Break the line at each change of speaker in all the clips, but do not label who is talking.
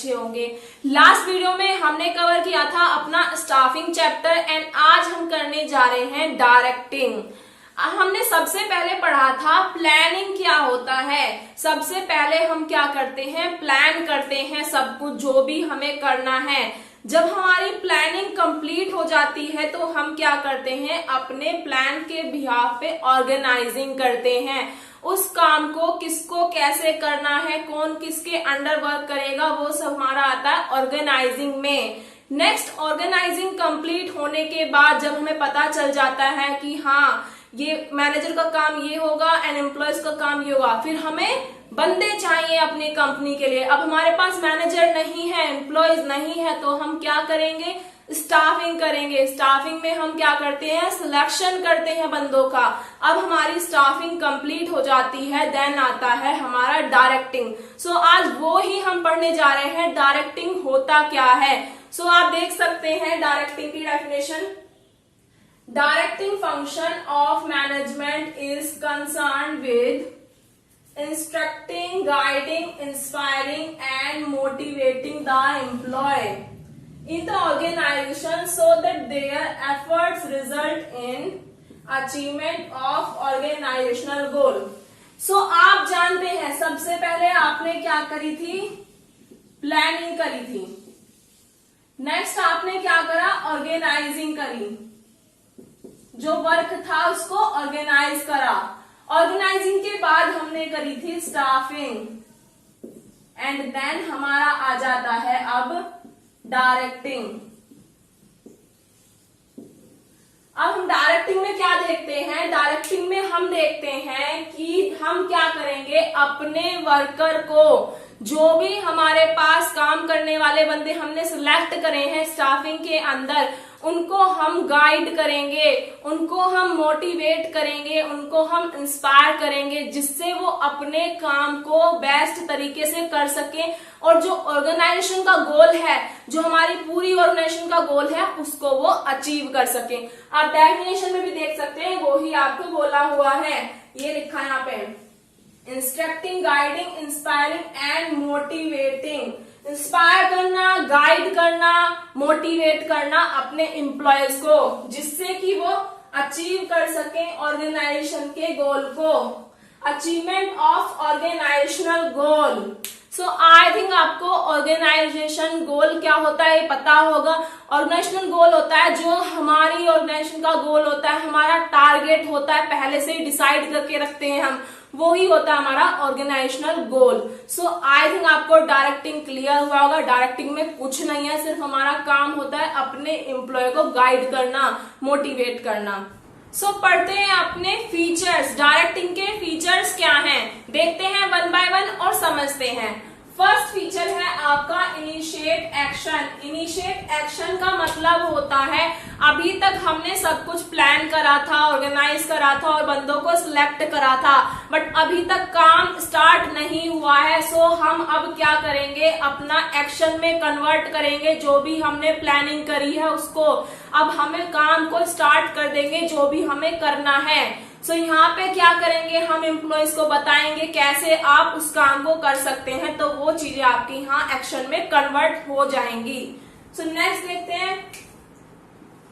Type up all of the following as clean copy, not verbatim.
अच्छे होंगे। Last video में हमने कवर किया था अपना स्टाफिंग चैप्टर एंड आज हम करने जा रहे हैं डायरेक्टिंग। हमने सबसे पहले पढ़ा था प्लानिंग क्या होता है। सबसे पहले हम क्या करते हैं, प्लान करते हैं सब कुछ जो भी हमें करना है। जब हमारी प्लानिंग कंप्लीट हो जाती है तो हम क्या करते हैं, अपने प्लान के बिहाफ पे ऑर्गेनाइजिंग करते हैं। उस काम को किसको कैसे करना है, कौन किसके अंडर वर्क करेगा, वो सब हमारा आता है ऑर्गेनाइजिंग में। नेक्स्ट, ऑर्गेनाइजिंग कंप्लीट होने के बाद जब हमें पता चल जाता है कि हाँ ये मैनेजर का काम ये होगा एंड एम्प्लॉयज का काम ये होगा, फिर हमें बंदे चाहिए अपनी कंपनी के लिए। अब हमारे पास मैनेजर नहीं है, एम्प्लॉयज नहीं है, तो हम क्या करेंगे, स्टाफिंग करेंगे। स्टाफिंग में हम क्या करते हैं, सिलेक्शन करते हैं बंदों का। अब हमारी स्टाफिंग कंप्लीट हो जाती है, देन आता है हमारा डायरेक्टिंग। सो आज वो ही हम पढ़ने जा रहे हैं, डायरेक्टिंग होता क्या है। सो आप देख सकते हैं डायरेक्टिंग की definition. Directing function of management is concerned with instructing, guiding, inspiring and motivating the employee in the organization so that their efforts result in achievement of organizational goal. So आप जानते हैं सबसे पहले आपने क्या करी थी, प्लानिंग करी थी। नेक्स्ट आपने क्या करा, ऑर्गेनाइजिंग करी, जो वर्क था उसको ऑर्गेनाइज करा। ऑर्गेनाइजिंग के बाद हमने करी थी स्टाफिंग एंड देन हमारा आ जाता है अब डायरेक्टिंग। अब हम डायरेक्टिंग में क्या देखते हैं, डायरेक्टिंग में हम देखते हैं कि हम क्या करेंगे, अपने वर्कर को, जो भी हमारे पास काम करने वाले बंदे हमने सिलेक्ट करे हैं स्टाफिंग के अंदर, उनको हम गाइड करेंगे, उनको हम मोटिवेट करेंगे, उनको हम इंस्पायर करेंगे, जिससे वो अपने काम को बेस्ट तरीके से कर सकें और जो ऑर्गेनाइजेशन का गोल है, जो हमारी पूरी ऑर्गेनाइजेशन का गोल है, उसको वो अचीव कर सकें। आप डेफिनेशन में भी देख सकते हैं, वो ही आपको बोला हुआ है, ये लिखा है यहाँ पे, instructing, guiding, inspiring and motivating. Inspire करना, गाइड करना, मोटिवेट करना अपने एम्प्लॉयज को, जिससे कि वो अचीव कर सकें ऑर्गेनाइजेशन के गोल को। Achievement of organisational goal. So I think आपको ऑर्गेनाइजेशन गोल क्या होता है पता होगा। ऑर्गेनाइजेशनल गोल होता है जो हमारी ऑर्गेनाइजेशन का गोल होता है, हमारा टारगेट होता है, पहले से ही डिसाइड करके रखते हैं हम, वो ही होता है हमारा organisational goal. So I think आपको डायरेक्टिंग क्लियर हुआ होगा। डायरेक्टिंग में कुछ नहीं है, सिर्फ हमारा काम होता है अपने एम्प्लॉय को गाइड करना, मोटिवेट करना। सो पढ़ते हैं अपने फीचर्स। डायरेक्टिंग के फीचर्स क्या हैं, देखते हैं वन बाय वन और समझते हैं। फर्स्ट फीचर है आपका इनिशिएट एक्शन। इनिशिएट एक्शन का मतलब होता है, अभी तक हमने सब कुछ प्लान करा था, ऑर्गेनाइज करा था और बंदों को सिलेक्ट करा था, बट अभी तक काम स्टार्ट नहीं हुआ है। सो हम अब क्या करेंगे, अपना एक्शन में कन्वर्ट करेंगे। जो भी हमने प्लानिंग करी है उसको अब हमें काम को स्टार्ट कर देंगे, जो भी हमें करना है। सो यहाँ पे क्या करेंगे, हम एम्प्लॉयज को बताएंगे कैसे आप उस काम को कर सकते हैं, तो वो चीजें आपकी यहाँ एक्शन में कन्वर्ट हो जाएंगी। सो नेक्स्ट देखते हैं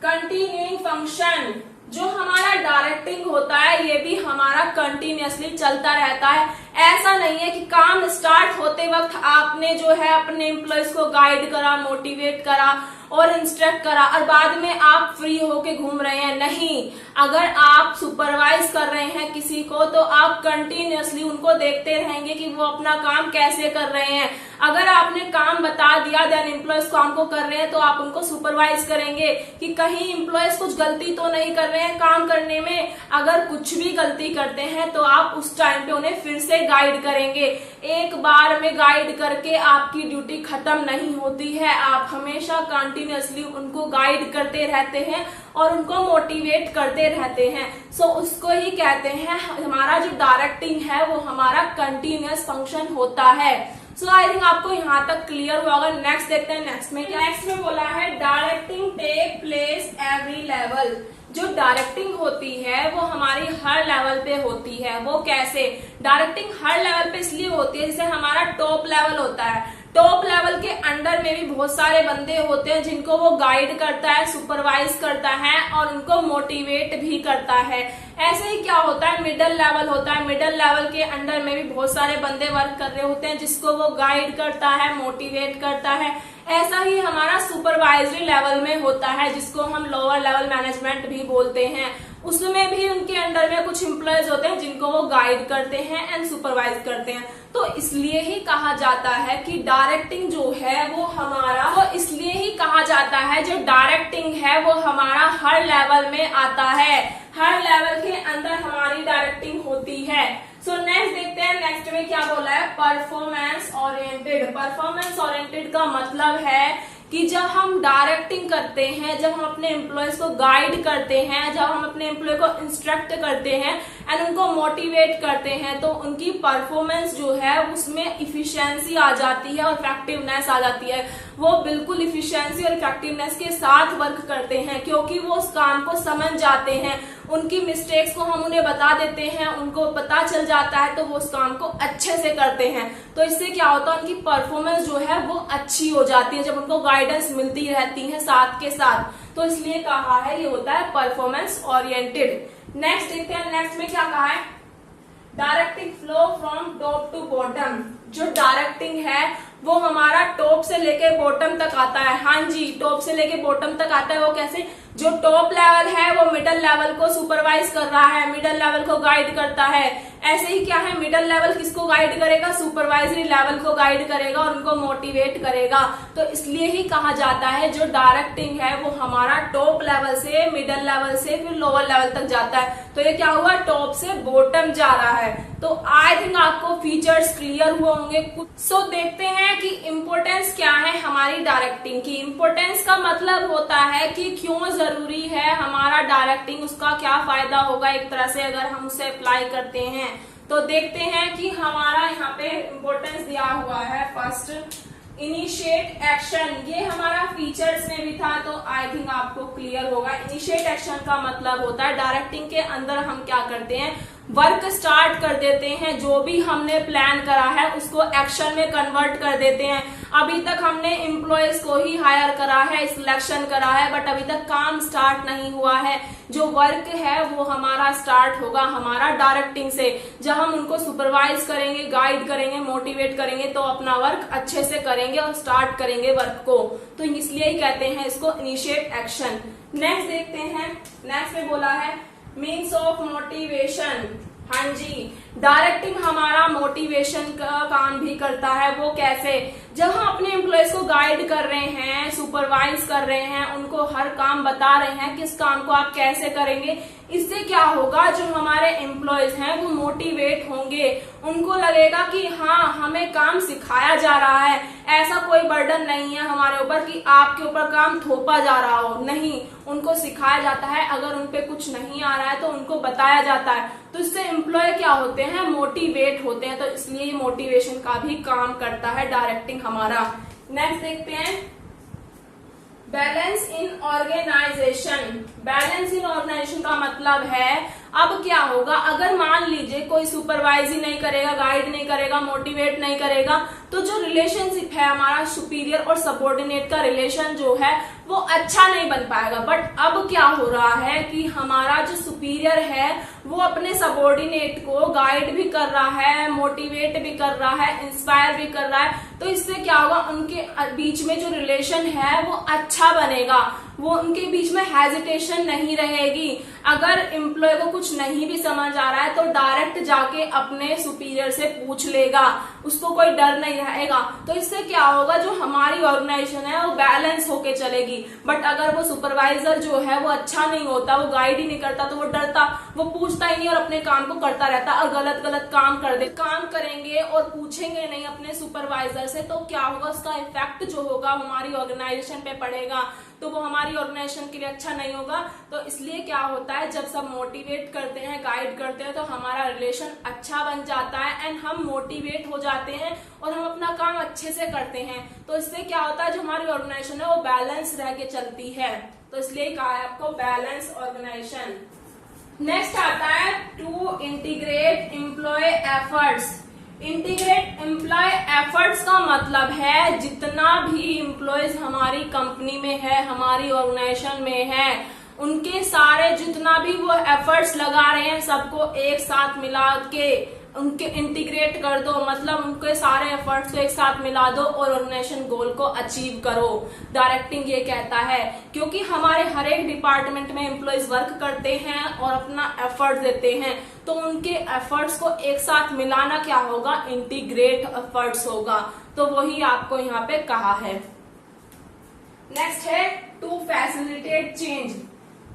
कंटिन्यूइंग फंक्शन। जो हमारा डायरेक्टिंग होता है ये भी हमारा कंटिन्यूअसली चलता रहता है। ऐसा नहीं है कि काम स्टार्ट होते वक्त आपने जो है अपने एम्प्लॉयज को गाइड करा, मोटिवेट करा और इंस्ट्रक्ट करा और बाद में आप फ्री होके घूम रहे हैं। नहीं, अगर आप सुपरवाइज कर रहे हैं किसी को तो आप कंटिन्यूअसली उनको देखते रहेंगे कि वो अपना काम कैसे कर रहे हैं। अगर आपने काम बता दिया देन एम्प्लॉयज काम को कर रहे हैं तो आप उनको सुपरवाइज करेंगे कि कहीं एम्प्लॉयज कुछ गलती तो नहीं कर रहे हैं काम करने में। अगर कुछ भी गलती करते हैं तो आप उस टाइम पे उन्हें फिर से गाइड करेंगे। एक बार में गाइड करके आपकी ड्यूटी खत्म नहीं होती है, आप हमेशा कंटिन्यूअसली उनको गाइड करते रहते हैं और उनको मोटिवेट करते रहते हैं। सो उसको ही कहते हैं, हमारा जो डायरेक्टिंग है वो हमारा कंटिन्यूअस फंक्शन होता है। सो आई थिंक आपको यहाँ तक क्लियर हुआ होगा। नेक्स्ट देखते हैं, नेक्स्ट में क्या, नेक्स्ट में बोला है directing take place every level. जो डायरेक्टिंग होती है वो हमारी हर लेवल पे होती है। वो कैसे, डायरेक्टिंग हर लेवल पे इसलिए होती है, जैसे हमारा टॉप लेवल होता है। टॉप लेवल के अंडर में भी बहुत सारे बंदे होते हैं जिनको वो गाइड करता है, सुपरवाइज करता है और उनको मोटिवेट भी करता है। ऐसे ही क्या होता है, मिडिल लेवल होता है। मिडिल लेवल के अंडर में भी बहुत सारे बंदे वर्क कर रहे होते हैं जिसको वो गाइड करता है, मोटिवेट करता है। ऐसा ही हमारा सुपरवाइजरी लेवल में होता है जिसको हम लोअर लेवल मैनेजमेंट भी बोलते हैं। उसमें भी उनके अंडर में कुछ एम्प्लॉयज होते हैं जिनको वो गाइड करते हैं एंड सुपरवाइज करते हैं। तो इसलिए ही कहा जाता है कि डायरेक्टिंग जो है वो हमारा, तो इसलिए ही कहा जाता है जो डायरेक्टिंग है वो हमारा हर लेवल में आता है। हर लेवल के अंदर हमारी डायरेक्टिंग होती है। सो नेक्स्ट देखते हैं, नेक्स्ट में क्या बोला है, परफॉर्मेंस ओरिएंटेड। परफॉर्मेंस ओरिएंटेड का मतलब है कि जब हम डायरेक्टिंग करते हैं, जब हम अपने एम्प्लॉयज को गाइड करते हैं, जब हम अपने एम्प्लॉय को इंस्ट्रक्ट करते हैं एंड उनको मोटिवेट करते हैं, तो उनकी परफॉर्मेंस जो है उसमें इफिशिएंसी आ जाती है और इफेक्टिवनेस आ जाती है। वो बिल्कुल इफिशिएंसी और इफेक्टिवनेस के साथ वर्क करते हैं क्योंकि वो उस काम को समझ जाते हैं। उनकी मिस्टेक्स को हम उन्हें बता देते हैं, उनको पता चल जाता है, तो वो उस काम को अच्छे से करते हैं। तो इससे क्या होता है, उनकी परफॉर्मेंस जो है वो अच्छी हो जाती है जब उनको गाइडेंस मिलती रहती है साथ के साथ। तो इसलिए कहा है ये होता है परफॉर्मेंस ओरिएंटेड। नेक्स्ट देखते हैं, नेक्स्ट में क्या कहा है, directing flow from top to bottom. जो डायरेक्टिंग है वो हमारा टॉप से लेके बॉटम तक आता है। हाँ जी, टॉप से लेके बॉटम तक आता है। वो कैसे, जो टॉप लेवल है वो मिडिल लेवल को सुपरवाइज कर रहा है, मिडिल लेवल को गाइड करता है। ऐसे ही क्या है, मिडिल लेवल किसको गाइड करेगा, सुपरवाइजरी लेवल को गाइड करेगा और उनको मोटिवेट करेगा। तो इसलिए ही कहा जाता है जो डायरेक्टिंग है वो हमारा टॉप लेवल से, मिडिल लेवल से फिर लोअर लेवल तक जाता है। तो ये क्या हुआ, टॉप से बॉटम जा रहा है। तो आई थिंक आपको फीचर्स क्लियर हुए होंगे। सो देखते हैं कि इम्पोर्टेंस क्या है हमारी डायरेक्टिंग की। इम्पोर्टेंस का मतलब होता है कि क्यों जरूरी है हमारा डायरेक्टिंग, उसका क्या फायदा होगा एक तरह से अगर हम उसे अप्लाई करते हैं। तो देखते हैं कि हमारा यहाँ पे इम्पोर्टेंस दिया हुआ है। First, initiate action. ये हमारा फीचर्स में भी था तो आई थिंक आपको क्लियर होगा। इनिशिएट एक्शन का मतलब होता है डायरेक्टिंग के अंदर हम क्या करते हैं, वर्क स्टार्ट कर देते हैं। जो भी हमने प्लान करा है उसको एक्शन में कन्वर्ट कर देते हैं। अभी तक हमने एम्प्लॉयज को ही हायर करा है, सिलेक्शन करा है, बट अभी तक काम स्टार्ट नहीं हुआ है। जो वर्क है वो हमारा स्टार्ट होगा हमारा डायरेक्टिंग से। जब हम उनको सुपरवाइज करेंगे, गाइड करेंगे, मोटिवेट करेंगे तो अपना वर्क अच्छे से करेंगे और स्टार्ट करेंगे वर्क को। तो इसलिए ही कहते हैं इसको इनिशिएट एक्शन। नेक्स्ट देखते हैं, नेक्स्ट में बोला है मीन्स ऑफ मोटिवेशन। हाँ जी, डायरेक्टिंग हमारा मोटिवेशन का काम भी करता है। वो कैसे, जब हम अपने एम्प्लॉयज को गाइड कर रहे हैं, सुपरवाइज कर रहे हैं, उनको हर काम बता रहे हैं किस काम को आप कैसे करेंगे, इससे क्या होगा, जो हमारे एम्प्लॉयज हैं वो मोटिवेट होंगे। उनको लगेगा कि हाँ हमें काम सिखाया जा रहा है, ऐसा कोई बर्डन नहीं है हमारे ऊपर कि आपके ऊपर काम थोपा जा रहा हो। नहीं, उनको सिखाया जाता है। अगर उनपे कुछ नहीं आ रहा है तो उनको बताया जाता है। तो इससे एम्प्लॉय क्या होते हैं, मोटिवेट होते हैं। तो इसलिए मोटिवेशन का भी काम करता है डायरेक्टिंग हमारा। नेक्स्ट देखते हैं, balance in organization. Balance in organization का मतलब है, अब क्या होगा, अगर मान लीजिए कोई सुपरवाइज ही नहीं करेगा, गाइड नहीं करेगा, मोटिवेट नहीं करेगा, तो जो रिलेशनशिप है हमारा सुपीरियर और सबऑर्डिनेट का रिलेशन जो है वो अच्छा नहीं बन पाएगा। बट अब क्या हो रहा है कि हमारा जो सुपीरियर है वो अपने सबऑर्डिनेट को गाइड भी कर रहा है, मोटिवेट भी कर रहा है, इंस्पायर भी कर रहा है। तो इससे क्या होगा, उनके बीच में जो रिलेशन है वो अच्छा बनेगा। वो उनके बीच में हेजिटेशन नहीं रहेगी। अगर एम्प्लॉय को कुछ नहीं भी समझ आ रहा है तो डायरेक्ट जाके अपने सुपीरियर से पूछ लेगा, उसको कोई डर नहीं रहेगा। तो इससे क्या होगा, जो हमारी ऑर्गेनाइजेशन है वो बैलेंस होके चलेगी। बट अगर वो सुपरवाइजर जो है वो अच्छा नहीं होता, वो गाइड ही नहीं करता, तो वो डरता, वो पूछता ही नहीं और अपने काम को करता रहता और गलत गलत काम कर दे। काम करेंगे और पूछेंगे नहीं अपने सुपरवाइजर से तो क्या होगा, उसका इफेक्ट जो होगा हमारी ऑर्गेनाइजेशन पे पड़ेगा, तो वो हमारी ऑर्गेनाइजेशन के लिए अच्छा नहीं होगा। तो इसलिए क्या होता है, जब सब मोटिवेट करते हैं, गाइड करते हैं, तो हमारा रिलेशन अच्छा बन जाता है एंड हम मोटिवेट हो जाते हैं और हम अपना काम अच्छे से करते हैं। तो इससे क्या होता है, जो हमारी ऑर्गेनाइजेशन है वो बैलेंस रह के चलती है। तो इसलिए कहा है आपको बैलेंस ऑर्गेनाइजेशन। नेक्स्ट आता है to integrate employ efforts. Integrate employ efforts का मतलब है जितना भी एम्प्लॉयज हमारी कंपनी में है, हमारी ऑर्गेनाइजेशन में है, उनके सारे जितना भी वो एफर्ट्स लगा रहे हैं सबको एक साथ मिला के उनके इंटीग्रेट कर दो, मतलब उनके सारे एफर्ट्स को एक साथ मिला दो और ऑर्गेनाइजेशन गोल को अचीव करो। डायरेक्टिंग ये कहता है, क्योंकि हमारे हर एक डिपार्टमेंट में एम्प्लॉयज वर्क करते हैं और अपना एफर्ट देते हैं, तो उनके एफर्ट्स को एक साथ मिलाना क्या होगा, इंटीग्रेट एफर्ट्स होगा। तो वही आपको यहाँ पे कहा है। नेक्स्ट है to facilitate change.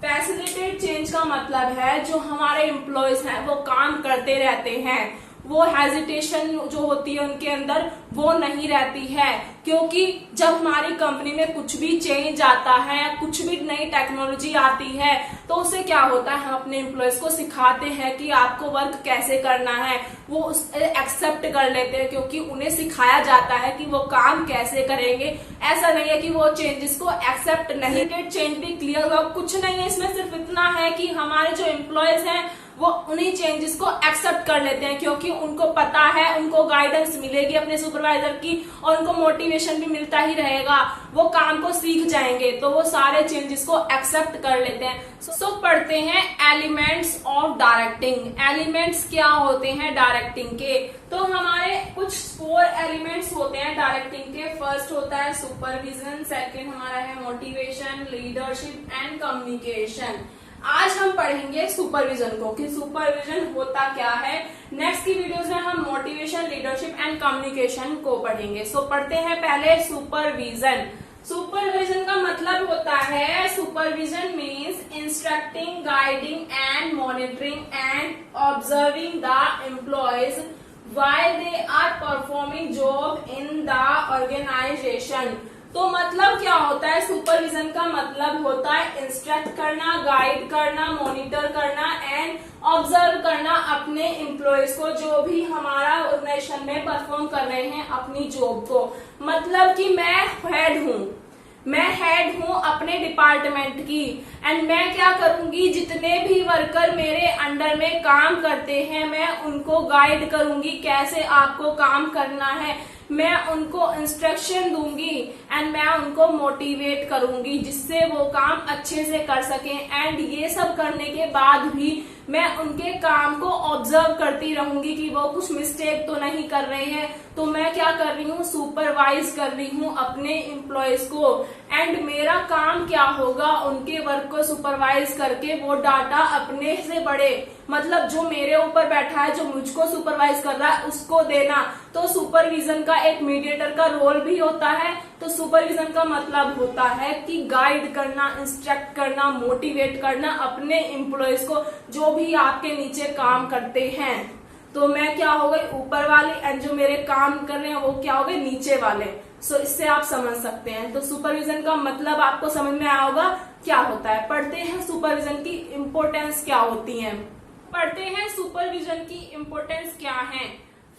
Facilitate change का मतलब है जो हमारे एम्प्लॉयज हैं वो काम करते रहते हैं, वो हेजिटेशन जो होती है उनके अंदर वो नहीं रहती है, क्योंकि जब हमारी कंपनी में कुछ भी चेंज आता है, कुछ भी नई टेक्नोलॉजी आती है, तो उससे क्या होता है, हम अपने एम्प्लॉयज को सिखाते हैं कि आपको वर्क कैसे करना है, वो उसे एक्सेप्ट कर लेते हैं क्योंकि उन्हें सिखाया जाता है कि वो काम कैसे करेंगे। ऐसा नहीं है कि वो चेंजेस को एक्सेप्ट नहीं। चेंज भी क्लियर हुआ, कुछ नहीं है इसमें, सिर्फ इतना है कि हमारे जो एम्प्लॉयज हैं वो उन्हीं चेंजेस को एक्सेप्ट कर लेते हैं, क्योंकि उनको पता है, उनको गाइडेंस मिलेगी अपने सुपरवाइजर की और उनको मोटिवेशन भी मिलता ही रहेगा, वो काम को सीख जाएंगे, तो वो सारे चेंजेस को एक्सेप्ट कर लेते हैं। सो पढ़ते हैं एलिमेंट्स ऑफ डायरेक्टिंग। एलिमेंट्स क्या होते हैं डायरेक्टिंग के, तो हमारे कुछ 4 एलिमेंट्स होते हैं डायरेक्टिंग के। फर्स्ट होता है सुपरविजन, सेकंड हमारा है मोटिवेशन, लीडरशिप एंड कम्युनिकेशन। आज हम पढ़ेंगे सुपरविजन को कि सुपरविजन होता क्या है। नेक्स्ट की वीडियोस में हम मोटिवेशन, लीडरशिप एंड कम्युनिकेशन को पढ़ेंगे। सो पढ़ते हैं पहले सुपरविजन। सुपरविजन का मतलब होता है, supervision means instructing, guiding and monitoring and observing the employees while they are performing job in the organization। तो मतलब क्या होता है, सुपरविजन का मतलब होता है इंस्ट्रक्ट करना, गाइड करना, मॉनिटर करना एंड ऑब्जर्व करना अपने एम्प्लॉयज को, जो भी हमारा ऑर्गेनाइजेशन में परफॉर्म कर रहे हैं अपनी जॉब को। मतलब कि मैं हेड हूं अपने डिपार्टमेंट की, एंड मैं क्या करूंगी, जितने भी वर्कर मेरे अंडर में काम करते हैं मैं उनको गाइड करूंगी कैसे आपको काम करना है, मैं उनको इंस्ट्रक्शन दूंगी एंड मैं उनको मोटिवेट करूंगी जिससे वो काम अच्छे से कर सकें। एंड ये सब करने के बाद भी मैं उनके काम को ऑब्जर्व करती रहूंगी कि वो कुछ मिस्टेक तो नहीं कर रहे हैं। तो मैं क्या कर रही हूँ, सुपरवाइज कर रही हूँ अपने एम्प्लॉयज को। एंड मेरा काम क्या होगा, उनके वर्क को सुपरवाइज करके वो डाटा अपने से बड़े, मतलब जो मेरे ऊपर बैठा है, जो मुझको सुपरवाइज कर रहा है, उसको देना। तो सुपरविजन का एक मीडिएटर का रोल भी होता है। तो सुपरविजन का मतलब होता है कि गाइड करना, इंस्ट्रक्ट करना, मोटिवेट करना अपने एम्प्लॉयज को, जो भी आपके नीचे काम करते हैं। तो मैं क्या हो गई, ऊपर वाले, एंड जो मेरे काम कर रहे हैं वो क्या हो गए, नीचे वाले। सो इससे आप समझ सकते हैं। तो सुपरविजन का मतलब आपको समझ में आया होगा क्या होता है। पढ़ते हैं सुपरविजन की इम्पोर्टेंस क्या होती है। पढ़ते हैं सुपरविजन की इम्पोर्टेंस क्या है।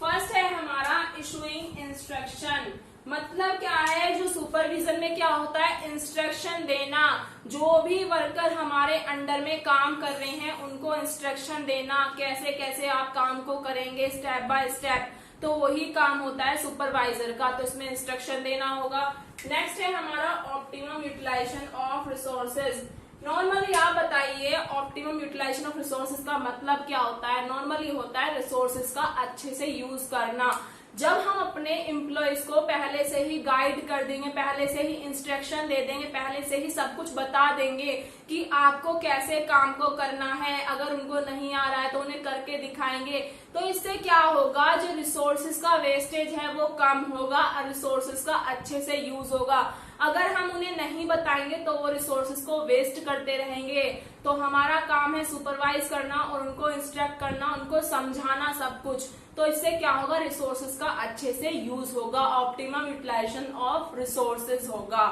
फर्स्ट है हमारा इशूइंग इंस्ट्रक्शन। मतलब क्या है, जो सुपरविजन में क्या होता है, इंस्ट्रक्शन देना। जो भी वर्कर हमारे अंडर में काम कर रहे हैं उनको इंस्ट्रक्शन देना, कैसे कैसे आप काम को करेंगे स्टेप बाय स्टेप। तो वही काम होता है सुपरवाइजर का, तो इसमें इंस्ट्रक्शन देना होगा। नेक्स्ट है हमारा optimum utilization of resources. Normally आप बताइए ऑप्टिमम यूटिलाइजेशन ऑफ रिसोर्सेज का मतलब क्या होता है। नॉर्मली होता है रिसोर्सेज का अच्छे से यूज करना। जब हम अपने एम्प्लॉयज को पहले से ही गाइड कर देंगे, पहले से ही इंस्ट्रक्शन दे देंगे, पहले से ही सब कुछ बता देंगे कि आपको कैसे काम को करना है, अगर उनको नहीं आ रहा है तो उन्हें करके दिखाएंगे, तो इससे क्या होगा, जो रिसोर्सेज का वेस्टेज है वो कम होगा और रिसोर्सेज का अच्छे से यूज होगा। अगर हम उन्हें नहीं बताएंगे तो वो रिसोर्सेज को वेस्ट करते रहेंगे। तो हमारा काम है सुपरवाइज करना और उनको इंस्ट्रक्ट करना, उनको समझाना सब कुछ। तो इससे क्या होगा, रिसोर्सेज का अच्छे से यूज होगा, ऑप्टिमम यूटिलाइजेशन ऑफ रिसोर्सेज होगा।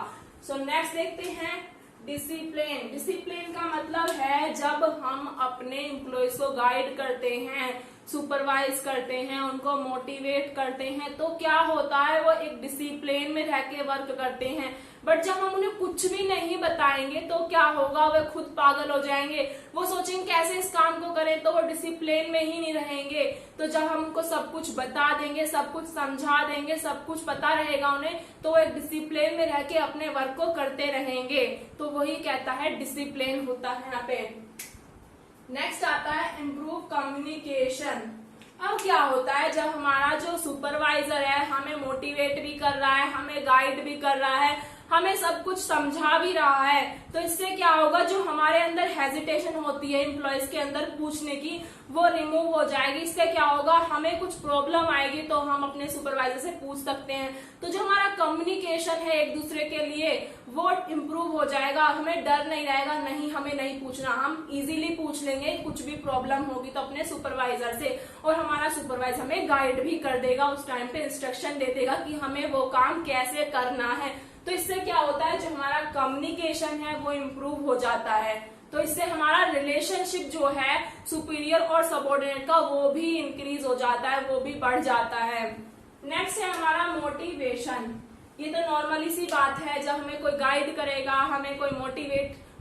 सो नेक्स्ट देखते हैं डिसिप्लिन। डिसिप्लिन का मतलब है जब हम अपने एम्प्लॉयज को गाइड करते हैं, सुपरवाइज करते हैं, उनको मोटिवेट करते हैं, तो क्या होता है वो एक डिसिप्लिन में रह के वर्क करते हैं। बट जब हम उन्हें कुछ भी नहीं बताएंगे तो क्या होगा, वे खुद पागल हो जाएंगे, वो सोचेंगे कैसे इस काम को करें, तो वो डिसिप्लिन में ही नहीं रहेंगे। तो जब हम उनको सब कुछ बता देंगे, सब कुछ समझा देंगे, सब कुछ पता रहेगा उन्हें, तो वो एक डिसिप्लिन में रह के अपने वर्क को करते रहेंगे। तो वही कहता है डिसिप्लिन होता है यहाँ पे। नेक्स्ट आता है इम्प्रूव कम्युनिकेशन। अब क्या होता है, जब हमारा जो सुपरवाइजर है हमें मोटिवेट भी कर रहा है, हमें गाइड भी कर रहा है, हमें सब कुछ समझा भी रहा है, तो इससे क्या होगा, जो हमारे अंदर हेजिटेशन होती है एम्प्लॉयज के अंदर पूछने की, वो रिमूव हो जाएगी। इससे क्या होगा, हमें कुछ प्रॉब्लम आएगी तो हम अपने सुपरवाइजर से पूछ सकते हैं। तो जो हमारा कम्युनिकेशन है एक दूसरे के लिए वो इम्प्रूव हो जाएगा, हमें डर नहीं रहेगा, नहीं हमें नहीं पूछना, हम इजीली पूछ लेंगे कुछ भी प्रॉब्लम होगी तो अपने सुपरवाइजर से, और हमारा सुपरवाइजर हमें गाइड भी कर देगा, उस टाइम पे इंस्ट्रक्शन दे देगा कि हमें वो काम कैसे करना है। तो इससे क्या होता है, जो हमारा कम्युनिकेशन है वो इम्प्रूव हो जाता है। तो इससे हमारा रिलेशनशिप जो है सुपीरियर और सबऑर्डिनेट का वो भी इंक्रीज हो जाता है, वो भी बढ़ जाता है। नेक्स्ट है हमारा मोटिवेशन। ये तो नॉर्मली सी बात है, जब हमें कोई गाइड करेगा, हमें कोई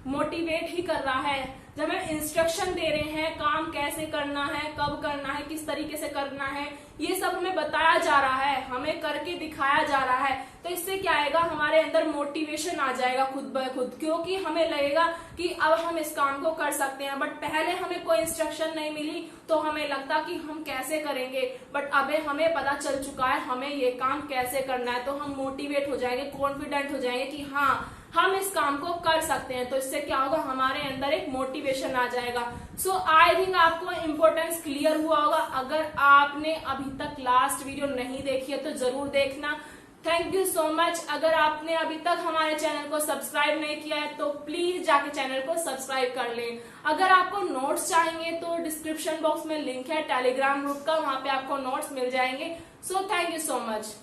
मोटिवेट ही कर रहा है, जब हमें इंस्ट्रक्शन दे रहे हैं काम कैसे करना है, कब करना है, किस तरीके से करना है, ये सब हमें बताया जा रहा है, हमें करके दिखाया जा रहा है, तो इससे क्या आएगा, हमारे अंदर मोटिवेशन आ जाएगा खुद ब खुद, क्योंकि हमें लगेगा कि अब हम इस काम को कर सकते हैं। बट पहले हमें कोई इंस्ट्रक्शन नहीं मिली तो हमें लगता कि हम कैसे करेंगे, बट अब हमें पता चल चुका है हमें ये काम कैसे करना है, तो हम मोटिवेट हो जाएंगे, कॉन्फिडेंट हो जाएंगे कि हाँ हम इस काम को कर सकते हैं। तो इससे क्या होगा, हमारे अंदर एक मोटिवेशन आ जाएगा। सो आई थिंक आपको इम्पोर्टेंस क्लियर हुआ होगा। अगर आपने अभी तक लास्ट वीडियो नहीं देखी है तो जरूर देखना। Thank you so much. अगर आपने अभी तक हमारे चैनल को सब्सक्राइब नहीं किया है तो प्लीज जाके चैनल को सब्सक्राइब कर लें। अगर आपको नोट्स चाहिए तो डिस्क्रिप्शन बॉक्स में लिंक है टेलीग्राम ग्रुप का, वहां पे आपको नोट्स मिल जाएंगे। So thank you so much.